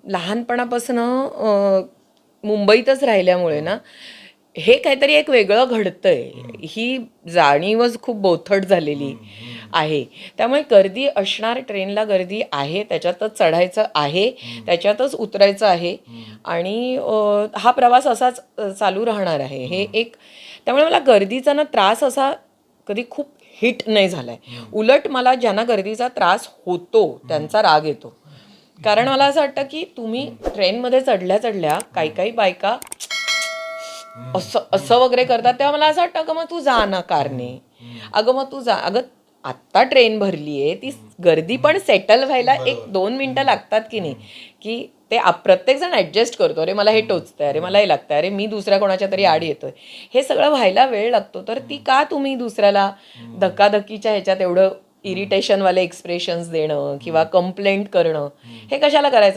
लहानपणापासून मुंबईतच राहिल्यामुळे ना हे काहीतरी एक वेगळं घडतंय ही जाणीवच खूप बोथट झालेली आहे. त्यामुळे गर्दी असणार, ट्रेनला गर्दी आहे, त्याच्यातच चढायचं आहे, त्याच्यातच उतरायचं आहे आणि हा प्रवास असाच चालू राहणार आहे. हे एक त्यामुळे मला गर्दीचा ना त्रास असा कधी खूप हिट नाही झालाय. उलट मला ज्यांना गर्दीचा त्रास होतो त्यांचा राग येतो. कारण मला असं वाटतं की तुम्ही ट्रेनमध्ये चढल्या चढल्या काही काही बायका असं असं वगैरे करतात तेव्हा मला असं वाटतं, अगं मग तू जा ना कारने, अगं मग तू जा, अगं आत्ता ट्रेन भरली आहे, ती गर्दी पण सेटल व्हायला 1-2 मिनटं लागतात की नाही, की ते प्रत्येकजण ॲडजस्ट करतो, अरे मला हे टोचतंय, अरे मला हे लागतंय, अरे मी दुसऱ्या कोणाच्या तरी आड येतोय, हे सगळं व्हायला वेळ लागतो. तर ती का तुम्ही दुसऱ्याला धक्काधक्कीच्या ह्याच्यात एवढं इरिटेशनवाले एक्सप्रेशन्स देणं किंवा कंप्लेंट करणं हे कशाला करायचं.